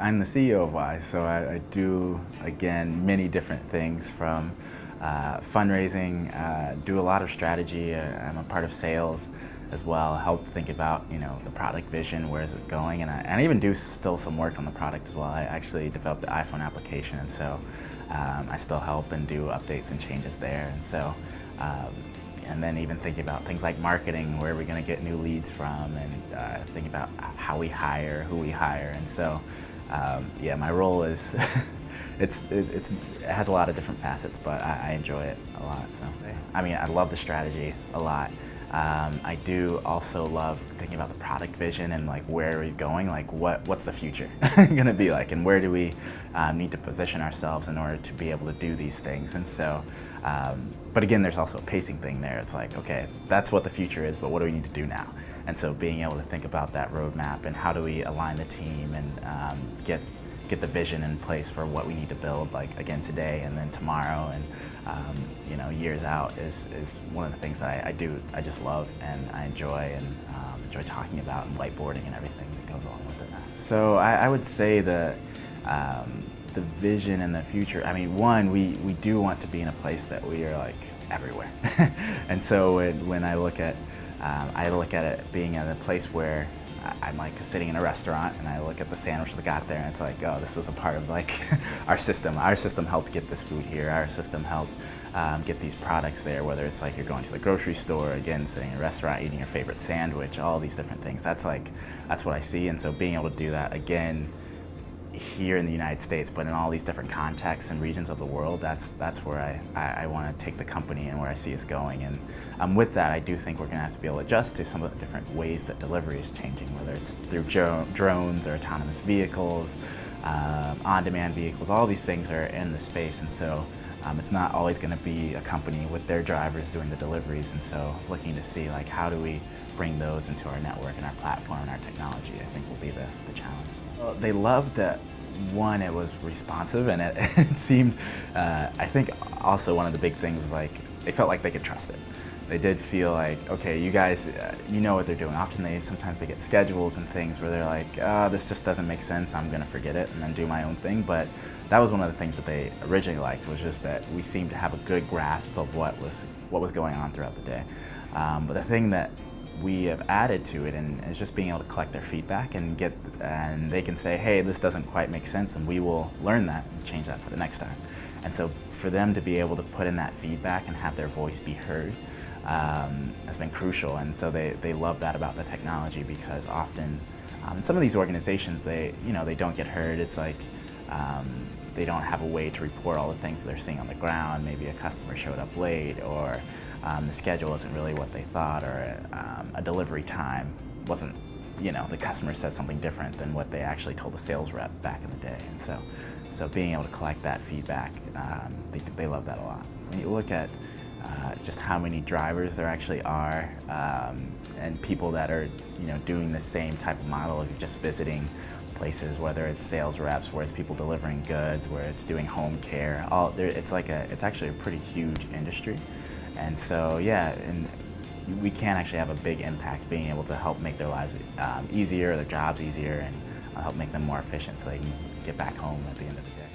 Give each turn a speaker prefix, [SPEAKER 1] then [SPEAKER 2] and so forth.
[SPEAKER 1] I'm the CEO of Wise, so I do, again, many different things from fundraising, do a lot of strategy. I'm a part of sales as well, help think about, the product vision, where is it going, and I even do still some work on the product as well. I actually developed the iPhone application, and so I still help and do updates and changes there, and so and then even thinking about things like marketing, where are we going to get new leads from, and think about how we hire, who we hire, and so yeah, my role is it has a lot of different facets, but I enjoy it a lot. So I mean, I love the strategy a lot. I do also love thinking about the product vision and like where are we going, like what's the future going to be like, and where do we need to position ourselves in order to be able to do these things. And so, but again, there's also a pacing thing there. It's like, okay, that's what the future is, but what do we need to do now? And so being able to think about that roadmap and how do we align the team and get the vision in place for what we need to build, like again today and then tomorrow, and years out is one of the things that I just love and I enjoy, and enjoy talking about, and whiteboarding and everything that goes along with it. So I would say the vision and the future, I mean, one, we do want to be in a place that we are like everywhere. And so when I look at it being in a place where I'm like sitting in a restaurant and I look at the sandwich that got there, and it's like, oh, this was a part of like our system. Our system helped get this food here. Our system helped get these products there, whether it's like you're going to the grocery store, again, sitting in a restaurant, eating your favorite sandwich, all these different things. That's what I see. And so being able to do that again here in the United States, but in all these different contexts and regions of the world, that's where I want to take the company and where I see us going. And with that, I do think we're going to have to be able to adjust to some of the different ways that delivery is changing, whether it's through drones or autonomous vehicles, on-demand vehicles. All these things are in the space, and so it's not always going to be a company with their drivers doing the deliveries. And so looking to see like how do we bring those into our network and our platform and our technology, I think will be the challenge. Well, they loved that, one, it was responsive, and it seemed, I think also one of the big things was like, they felt like they could trust it. They did feel like, okay, you guys, you know what they're doing. Often sometimes they get schedules and things where they're like, oh, this just doesn't make sense, I'm gonna forget it and then do my own thing. But that was one of the things that they originally liked, was just that we seemed to have a good grasp of what was going on throughout the day. But the thing that we have added to it and is just being able to collect their feedback and they can say, hey, this doesn't quite make sense, and we will learn that and change that for the next time. And so for them to be able to put in that feedback and have their voice be heard has been crucial. And so they love that about the technology, because often some of these organizations, they don't get heard. It's like they don't have a way to report all the things they're seeing on the ground. Maybe a customer showed up late, or the schedule isn't really what they thought, or a delivery time wasn't, the customer says something different than what they actually told the sales rep back in the day. And so being able to collect that feedback, they love that a lot. So you look at just how many drivers there actually are, and people that are doing the same type of model of just visiting places, whether it's sales reps, where it's people delivering goods, where it's doing home care. It's actually a pretty huge industry. And so yeah, and we can actually have a big impact being able to help make their lives easier, their jobs easier, and help make them more efficient so they can get back home at the end of the day.